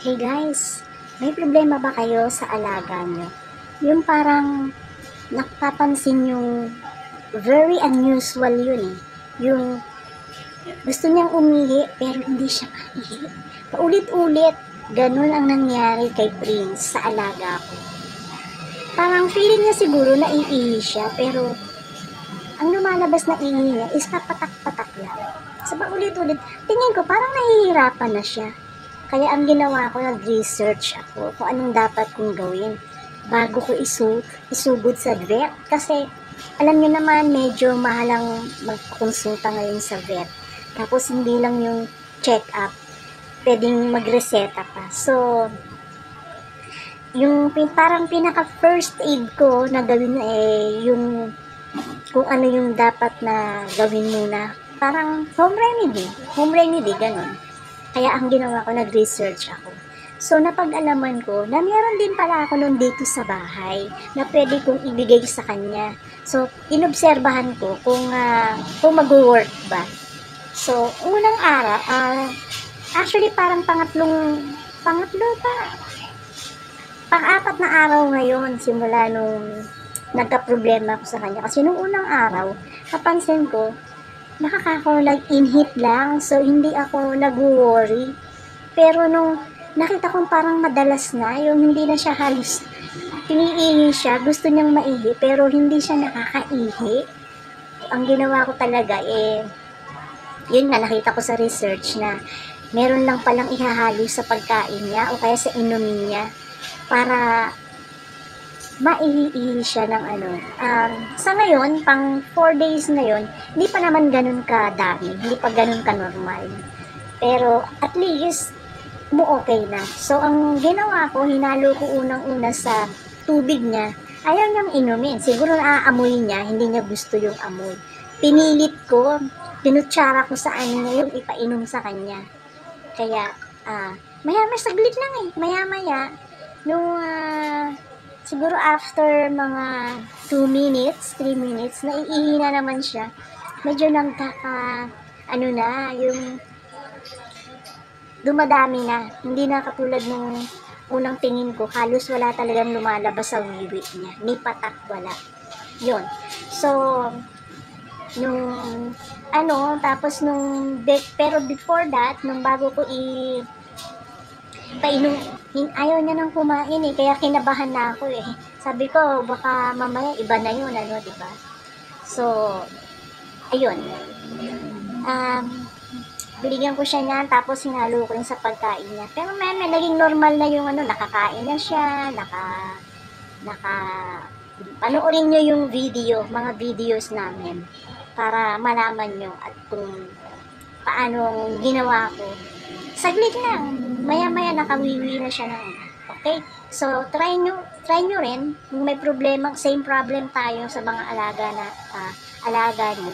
Hey guys, may problema ba kayo sa alaga nyo? Yung parang napapansin yung very unusual yun eh. Yung gusto niyang umihi pero hindi siya maihi. Paulit-ulit, ganun ang nangyari kay Prince sa alaga ko. Parang feeling niya siguro na iihi siya pero ang lumalabas na ihi niya is papatak-patak lang. Sa paulit-ulit, tingin ko parang nahihirapan na siya. Kaya ang ginawa ko, nag-research ako kung anong dapat kong gawin bago ko isugod sa vet. Kasi alam niyo naman, medyo mahalang magkonsulta ngayon sa vet. Tapos hindi lang yung check-up, pwedeng magreseta pa. So, yung parang pinaka first aid ko na gawin yung kung ano yung dapat na gawin muna. Parang home remedy, ganun. Kaya ang ginawa ko, nag-research ako. So, napag-alaman ko na meron din pala ako nun dito sa bahay na pwede kong ibigay sa kanya. So, inobserbahan ko kung mag-work ba. So, unang araw, actually parang pang-apat na araw ngayon simula nung nagka-problema ako sa kanya. Kasi nung unang araw, napansin ko, nag-inhit lang, so hindi ako nag-worry. Pero nung nakita kong parang madalas na, yung hindi na siya halos tiniihi siya, gusto niyang maihi, pero hindi siya nakakaihi. Ang ginawa ko talaga, yun nga, nakita ko sa research na meron lang palang ihahalo sa pagkain niya o kaya sa inumin niya para maihi siya ng sa ngayon, pang 4 days na yon, hindi pa naman ganun kadami, hindi pa ganun ka-normal. Pero at least, okay na. So, ang ginawa ko, hinalo ko unang-una sa tubig niya. Ayaw niyang inumin. Siguro naaamoy niya, hindi niya gusto yung amoy. Pinilit ko, pinutsara ko sa niya yung ipainom sa kanya. Kaya, maya-maya, saglit lang maya-maya, nung siguro after mga 2 minutes, 3 minutes, naiihi na naman siya. Medyo yung dumadami na. Hindi na katulad nung unang tingin ko, halos wala talagang lumalabas sa wiwi niya. Ni patak, wala. Yun. So, tapos pero before that, nung bago ko painom, ayaw niya nang kumain kaya kinabahan na ako Sabi ko, baka mamaya iba na yun, diba? So, ayun. Binigyan ko siya niyan, tapos hinalo ko rin sa pagkain niya. Pero may naging normal na yung nakakain na siya, panoorin nyo yung mga videos namin para malaman nyo at kung paano ginawa ko. Saglit lang, maya-maya nakawiwi na siya ng okay? So, try nyo rin kung may problema, same problem tayo sa mga alaga nyo.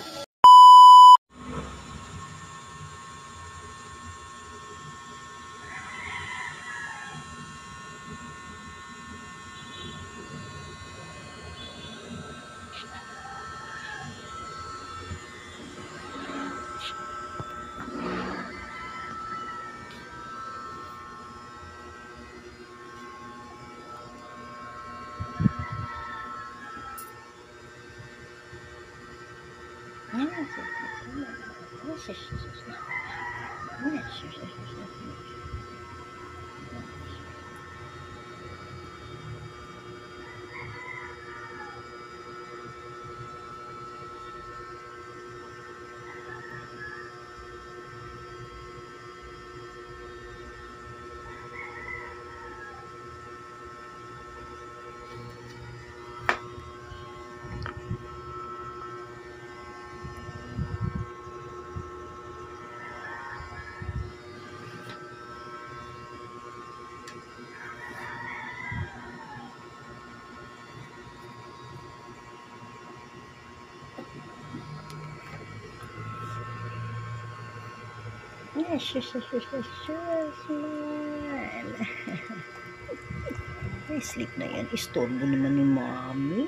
Ay, sleep na yan. Istorbo naman ni Mami.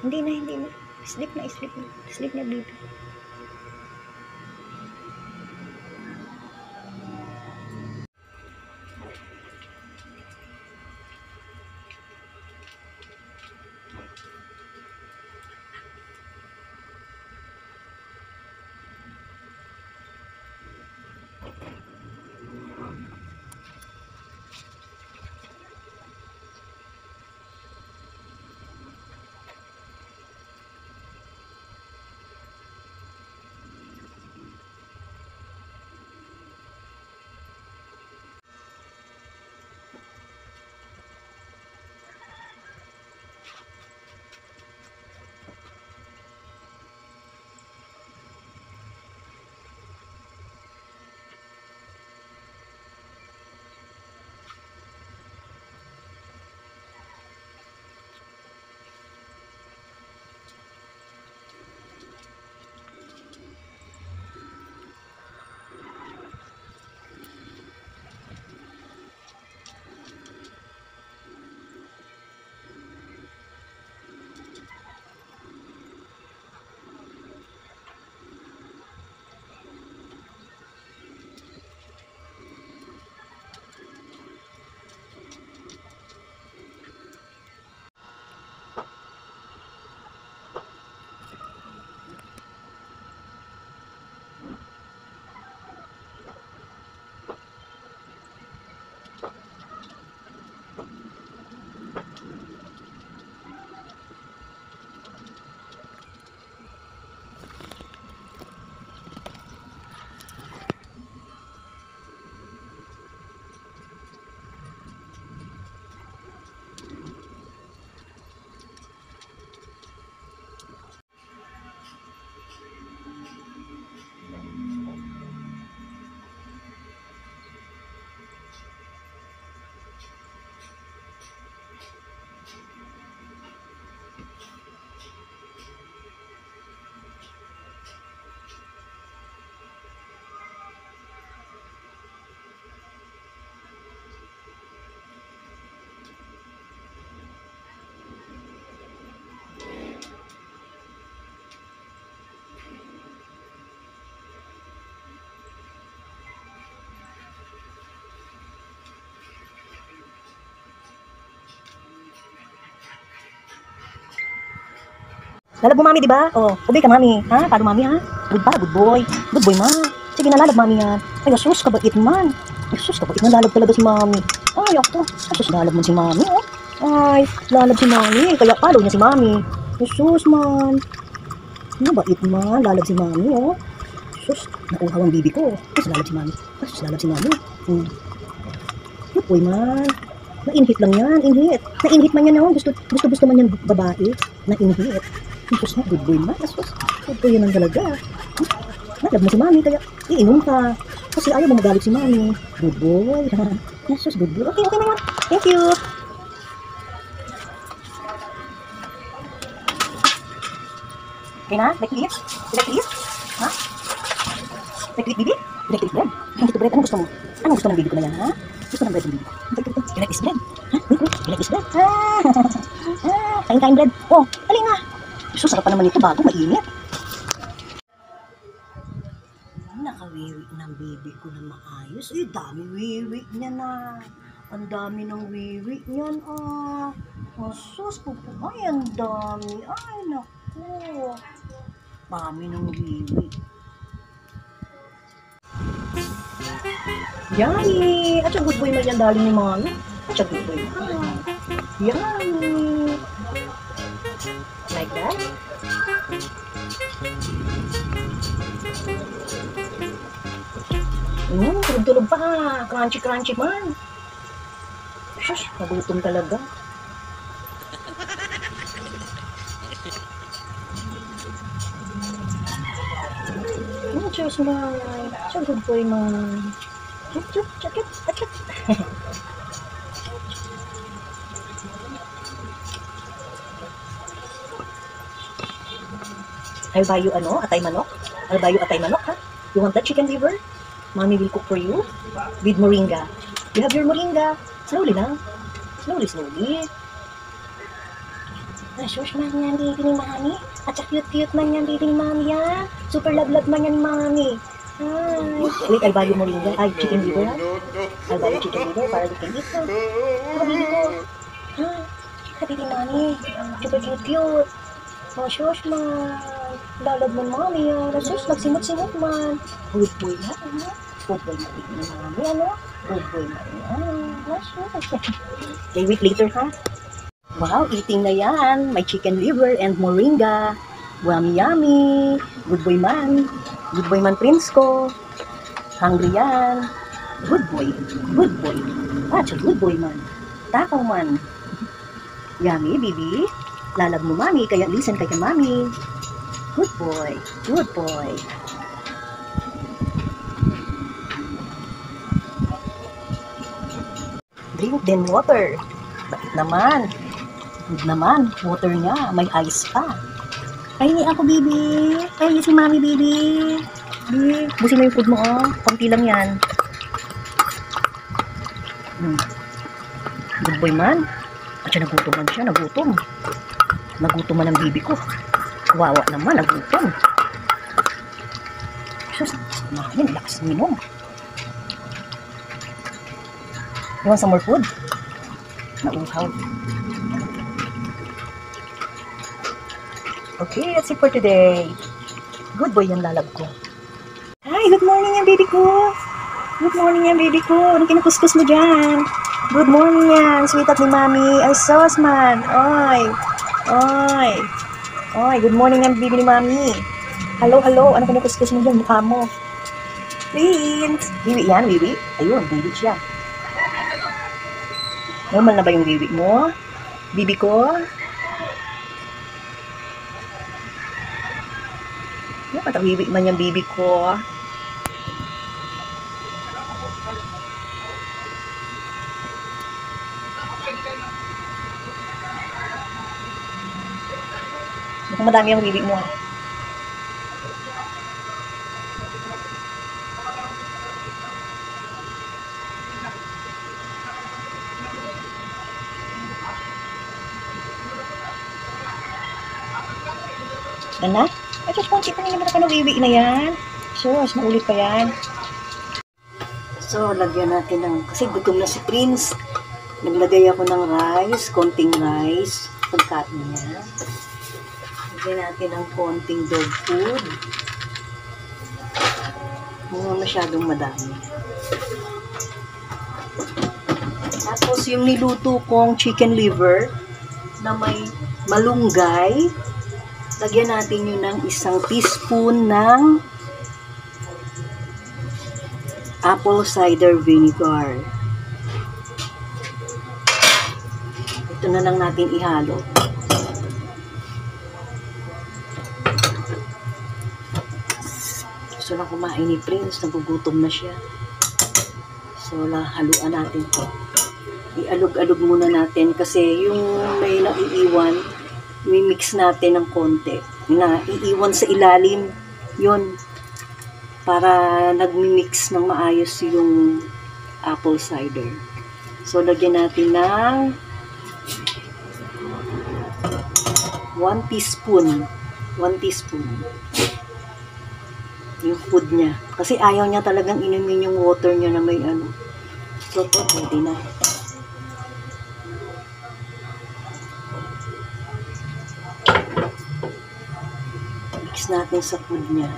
Hindi na. Sleep na, baby. Lalab mo, mami, di ba? Oh, obey ka, mami. Ha? Paano, mami, ha? Good ba? Good boy. Good boy, ma. Sige na, lalab, mami, yan. Ay, asus, kabait man. Asus, kabait man. Lalab talaga si mami. Ay, ako. Asus, lalab man si mami, oh. Ay, lalab si mami. Kaya follow niya si mami. Asus, man. Mabait man. Lalab si mami, oh. Asus, nauhaw ang bibi ko. Asus, lalab si mami. Asus, lalab si mami. Good boy, man. Na-inhit lang yan, inhit. Na-inhit man yan, oh. Gusto man yan babae. Na-inhit. Asus na, good boy man. Asus, good boy yan ang talaga. Nalab mo si mami, kaya iinom ka. Kasi ayaw mo magalit si mami. Good boy. Asus, good boy. Okay na yan. Thank you. Okay na? Like it? Like it? Ha? Like it, baby? Like it, bread? Like it, bread? Anong gusto mo? Anong gusto ng baby ko na yan, ha? Gusto ng bread ng baby? Like this bread? Ha? Like this bread? Kain-kain bread. Oh, dali nga. So, sarap pa naman ito bago mainit. Nakawiwi ng baby ko na maayos. Eh, dami wiwi niya na. Ang dami ng wiwi niyan, ah. Sus, pupo. Ay, ang dami. Ay, naku. Dami ng wiwi. Yummy! At yung good boy man yan, dali ni mami. At yung good boy man. Yummy! Like that? Tulog-tulog pa. Crunchy-crunchy man. Shush, nagutom talaga. Cheers, man. So good boy, man. Chup, chup, chup, chup, chup. I'll buy you atay manok. I'll buy you atay manok, ha? You want that chicken liver? Mommy will cook for you with moringa. You have your moringa. Slowly lang. Slowly, slowly. Ay, shush man yan, baby ni mami. At sa cute-cute man yan, baby ni mami, ha? Super love-love man yan, mami. Ay. Wait, I'll buy you moringa. Ay, chicken liver, ha? I'll buy you chicken liver para you can eat, ha? Ano, baby ko? Ha? Baby ni mami. Super cute-cute. Oh, shush man. Lalab man, mami, ha? Shush, nagsimot-simot man. Good boy na, ano? Good boy na, baby ni mami, ano? Good boy na, ano? Shush. Okay, wait later, ha? Wow, eating na yan. May chicken liver and moringa. Yummy, yummy. Good boy man. Good boy man, prince ko. Hungry yan. Good boy. Good boy. That's a good boy man. Takaw man. Yummy, baby. Lalab mo, mami, kaya listen kay mami. Good boy. Good boy. Drink din water. Bakit naman? Good naman, water niya, may ice pa. Ay, ako, baby. Ay, si mami, baby. Baby, busin mo yung food mo, oh. Konti lang yan. Good boy man. At siya, nagutom man siya, nagutom. Nagutom man ang baby ko. Kawawa naman, nagutom. Sus, mami, lakas minom. You want some more food? Nauhaw. Okay, that's it for today. Good boy yung lalab ko. Hi, good morning yan, baby ko. Good morning yan, baby ko. Anong kinukuskus mo dyan? Good morning yan, sweetheart ni mami. Ay, sos man. Oy. Oy. Oy, good morning yan, baby ni mami. Hello, hello. Anong kinukuskus mo dyan? Mukha mo. Prince. Bibi yan, bibi. Ayun, bibi siya. Normal na ba yung bibi mo? Bibi ko? Patawiwi man yung bibi ko. Mukhang madami yung bibi mo. Anak? Ay, just konti pa naman ako nawiwi na yan. Sus, maulit pa yan. So, lagyan natin ng, kasi gutom na si Prince. Naglagay ako ng rice, konting rice. Pagkain niya. Lagyan natin ng konting dog food. Huwag masyadong madami. Tapos yung niluto kong chicken liver na may malunggay, lagyan natin yun ng 1 teaspoon ng apple cider vinegar. Ito na lang natin ihalo. Gusto na kumain ni Prince, nagugutom na siya. So, haluan natin to. Ialog-alog muna natin kasi yung may naiiwan, i-mix natin ng konti. Na iiwan sa ilalim, yun. Para nagmi-mix ng maayos yung apple cider. So, lagyan natin ng 1 teaspoon. 1 teaspoon. Yung food niya. Kasi ayaw niya talagang inumin yung water niya na may ano. So, ito, pwede na. Mix natin sa food niya.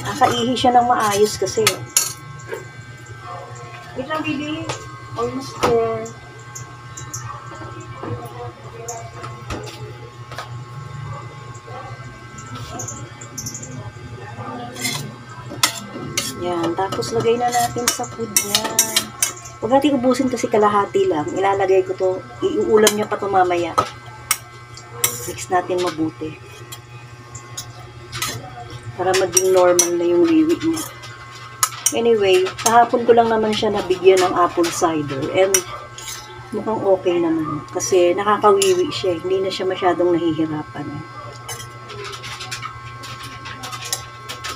Nakaihi siya ng maayos kasi. Wait lang, baby. Almost there. Yan. Tapos, lagay na natin sa food niya. Huwag natin ubusin kasi kalahati lang. Ilalagay ko to. Iuulam niya pa to mamaya. Mix natin mabuti. Para maging normal na yung wiwi niya. Anyway, kahapon ko lang naman siya nabigyan ng apple cider. And, mukhang okay naman. Kasi nakakawiwi siya. Hindi na siya masyadong nahihirapan.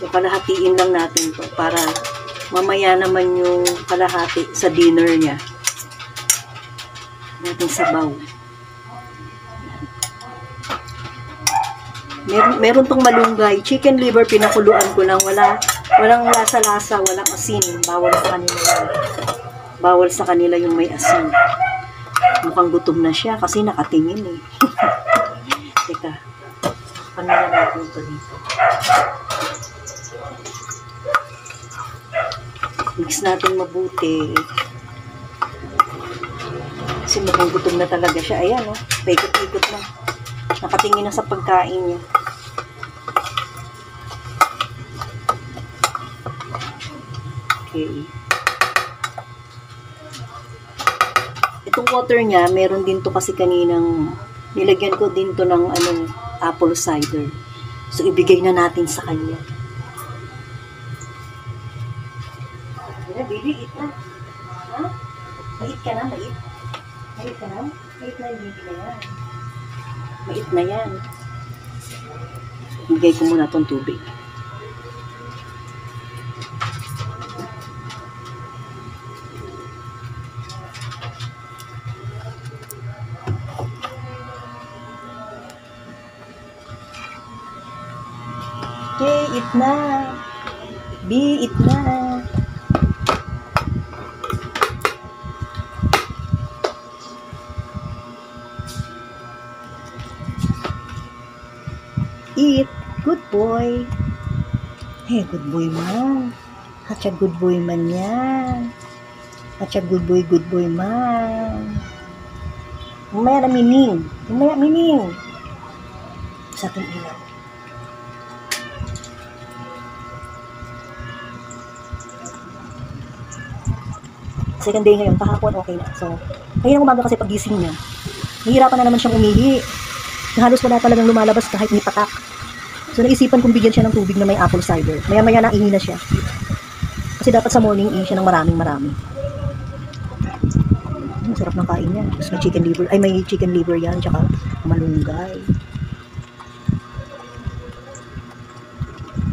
So, kalahatiin lang natin to para mamaya naman yung kalahati sa dinner niya. Natin sabaw. Meron tong malunggay. Chicken liver, pinakuluan ko lang. Walang lasa-lasa, walang asin. Bawal sa kanila yan. Bawal sa kanila yung may asin. Mukhang gutom na siya kasi nakatingin eh. Teka. Ano na natin ito dito? Mix natin mabuti. Kasi mukhang gutom na talaga siya. Ayan, oh. Paikot-ikot na. Nakatingin na sa pagkain niya. Okay. Itong water niya, meron din to kasi kaninang nilagyan ko din to ng apple cider. So, ibigay na natin sa kanya. Baby, eat na. Ha? Mait ka na, mait. Mait ka na? Mait na yung baby na yan. Mait na yan. Ibigay ko muna itong tubig. Okay, eat na. B, eat na. Eat. Good boy. Hey, good boy man. Hacha good boy man yan. Hacha good boy man. Umaya na mining. Umaya mining. Sa ating ilaw. Second day ngayon, kahapon okay na. So, ngayon umaga kasi pagising niya, nahihirapan na naman siyang umihi. Halos wala talagang lumalabas kahit may patak. So, naisipan kong bigyan siya ng tubig na may apple cider. Maya-maya na ihi na siya. Kasi dapat sa morning, ihi siya ng maraming. Sarap ng kain niya. Tapos may chicken liver. Ay, may chicken liver yan. Tsaka malunggay.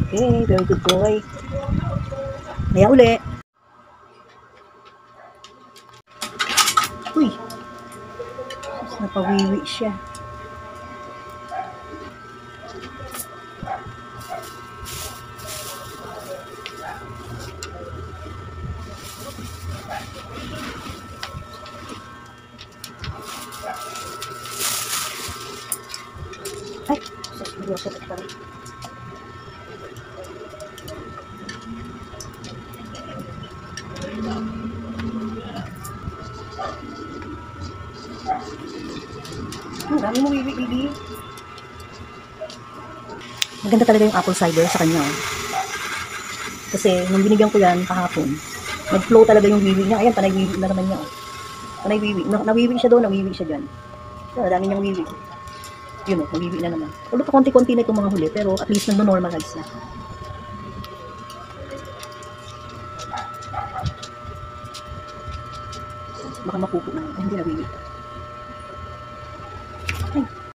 Okay, very good boy. Maya uli. Uy! Napawiwi siya. siya pa rin. Dami mo wiwi, baby. Maganda talaga yung apple cider sa kanya. Kasi nung binigyan ko yan kahapon, nag-flow talaga yung wiwi niya. Ayan, panay wiwi na naman niya. Panay wiwi. Nawiwi siya doon, nawiwi siya dyan. So, dami niyang wiwi. Yun o, nawiwi na naman. Although pa konti-konti na itong mga huli, pero at least nag-normalize na. Baka mapupo na. Ay, hindi nawiwi.